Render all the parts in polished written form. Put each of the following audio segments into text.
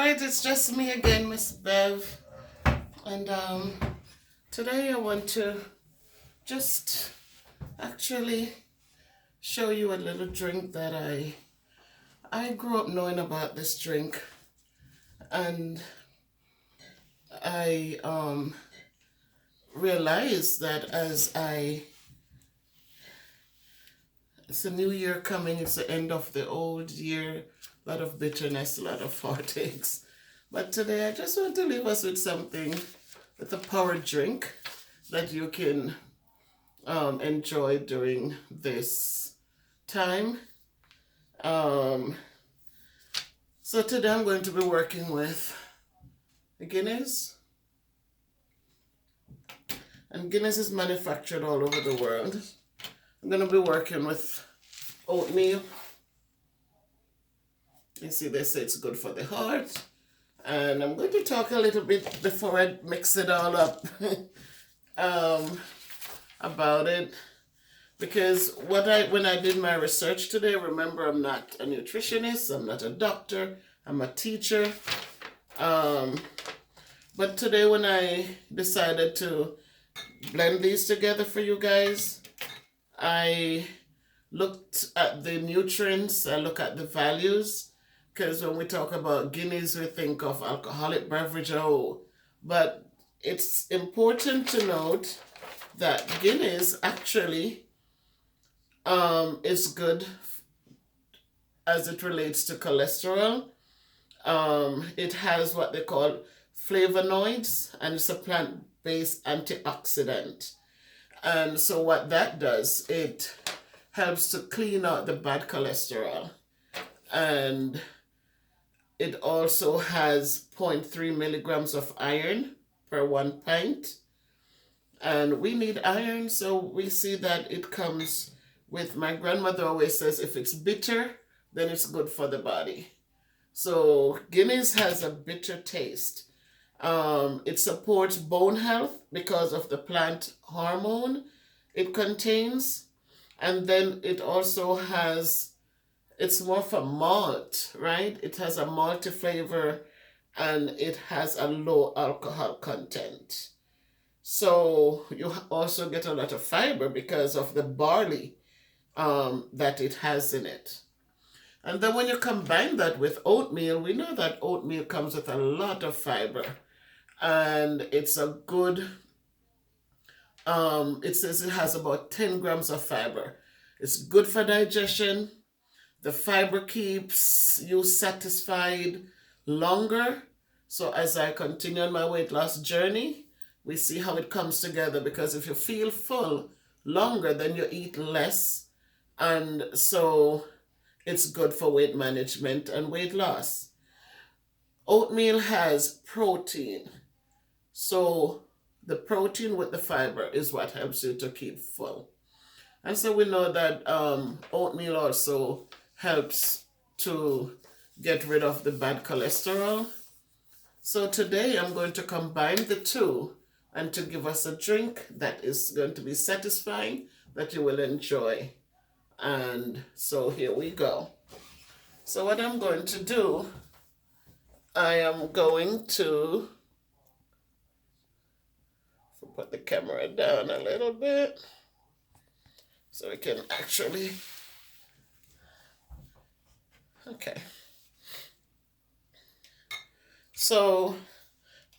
Right, it's just me again, Miss Bev, and today I want to just actually show you a little drink that I grew up knowing about this drink, and I realized that it's a new year coming, it's the end of the old year, a lot of bitterness, a lot of heartaches. But today I just want to leave us with something, with a power drink that you can enjoy during this time. Um, so today I'm going to be working with Guinness. And Guinness is manufactured all over the world. I'm going to be working with oatmeal. You see, they say it's good for the heart. And I'm going to talk a little bit before I mix it all up about it. Because when I did my research today, remember, I'm not a nutritionist, I'm not a doctor, I'm a teacher. But today when I decided to blend these together for you guys, I looked at the nutrients, I look at the values, because when we talk about Guinness, we think of alcoholic beverage, but it's important to note that Guinness actually is good as it relates to cholesterol. It has what they call flavonoids, and it's a plant-based antioxidant. And so what that does, it helps to clean out the bad cholesterol. And it also has 0.3 milligrams of iron per 1 pint. And we need iron, so we see that it comes with, my grandmother always says, if it's bitter, then it's good for the body. So Guinness has a bitter taste. It supports bone health because of the plant hormone it contains. And then it also has, it's more for malt, right? It has a malty flavor and it has a low alcohol content. So you also get a lot of fiber because of the barley that it has in it. And then when you combine that with oatmeal, we know that oatmeal comes with a lot of fiber. And it's a good, it says it has about 10 grams of fiber. It's good for digestion. The fiber keeps you satisfied longer. So as I continue on my weight loss journey, we see how it comes together, because if you feel full longer, then you eat less. And so it's good for weight management and weight loss. Oatmeal has protein. So the protein with the fiber is what helps you to keep full. And so we know that oatmeal also helps to get rid of the bad cholesterol. So today I'm going to combine the two and to give us a drink that is going to be satisfying, that you will enjoy. And so here we go. So what I'm going to do, I am going to put the camera down a little bit so we can actually, okay. So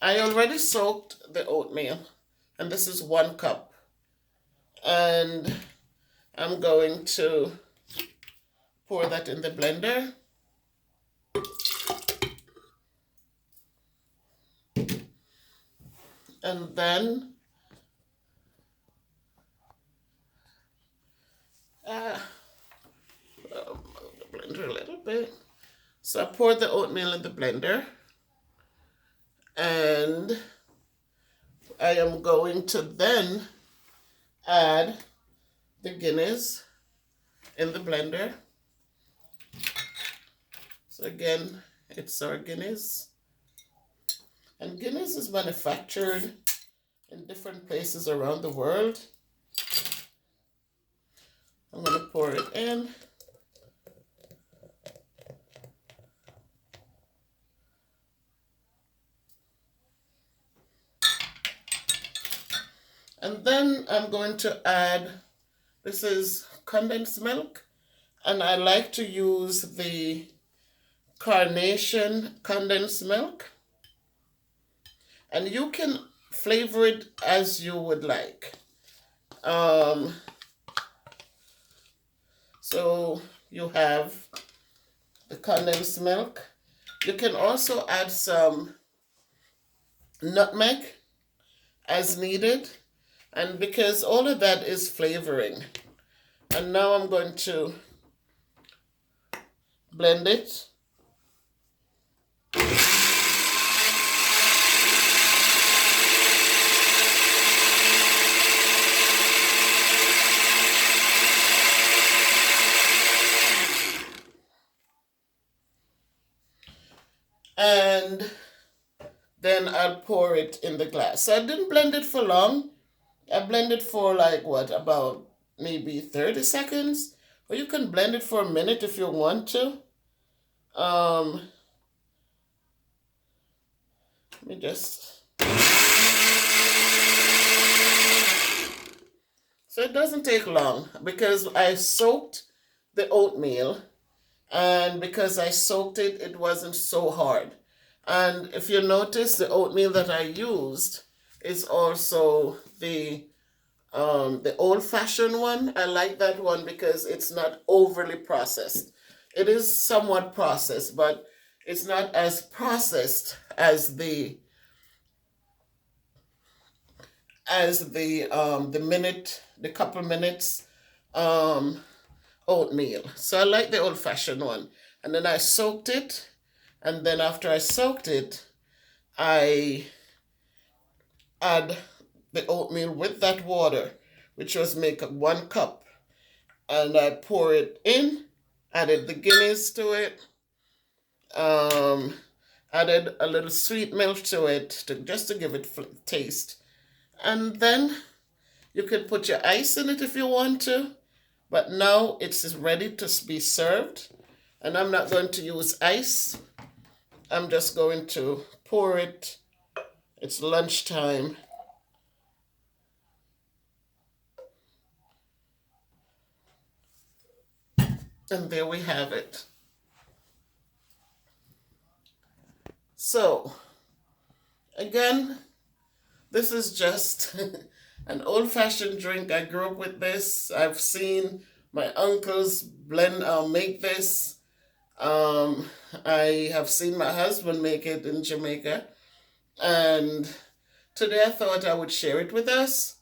I already soaked the oatmeal, and this is 1 cup. And I'm going to pour that in the blender. And then move the blender a little bit. So I poured the oatmeal in the blender, and I am going to then add the Guinness in the blender. So again, it's our Guinness. And Guinness is manufactured in different places around the world. I'm going to pour it in. And then I'm going to add, this is condensed milk, and I like to use the Carnation condensed milk. And you can flavor it as you would like. So you have the condensed milk. You can also add some nutmeg as needed, and because all of that is flavoring. And now I'm going to blend it. And then I'll pour it in the glass. So I didn't blend it for long. I blended for like what, about maybe 30 seconds? Or you can blend it for a minute if you want to. Let me just... So it doesn't take long because I soaked the oatmeal, and because I soaked it, it wasn't so hard. And if you notice, the oatmeal that I used is also the old-fashioned one. I like that one because it's not overly processed. It is somewhat processed, but it's not as processed as the the couple minutes oatmeal. So I like the old-fashioned one. And then I soaked it, and then after I soaked it, I add the oatmeal with that water, which was make 1 cup, and I pour it in, added the Guinness to it, added a little sweet milk to it just to give it taste. And then you could put your ice in it if you want to, but now it's ready to be served. And I'm not going to use ice. I'm just going to pour it. It's lunchtime. And there we have it. So, again, this is just an old-fashioned drink. I grew up with this. I've seen my uncles make this. I have seen my husband make it in Jamaica. And today I thought I would share it with us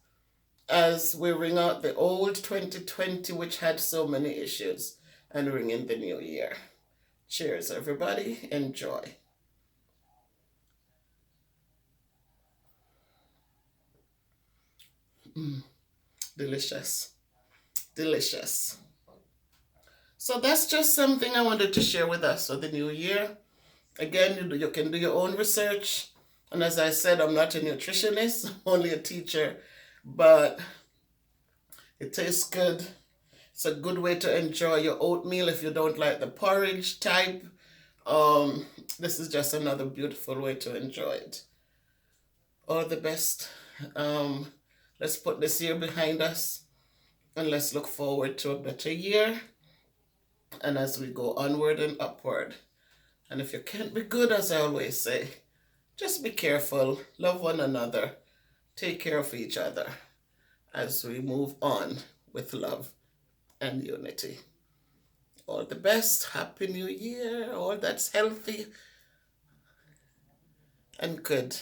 as we ring out the old 2020, which had so many issues, and ring in the new year. Cheers, everybody. Enjoy. Delicious. Delicious. So that's just something I wanted to share with us for the new year. Again, you can do your own research. And as I said, I'm not a nutritionist, only a teacher. But it tastes good. It's a good way to enjoy your oatmeal if you don't like the porridge type. This is just another beautiful way to enjoy it. All the best. Let's put this year behind us, and let's look forward to a better year. And as we go onward and upward. And if you can't be good, as I always say, just be careful, love one another, take care of each other as we move on with love and unity. All the best. Happy New Year. All that's healthy and good.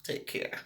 Take care.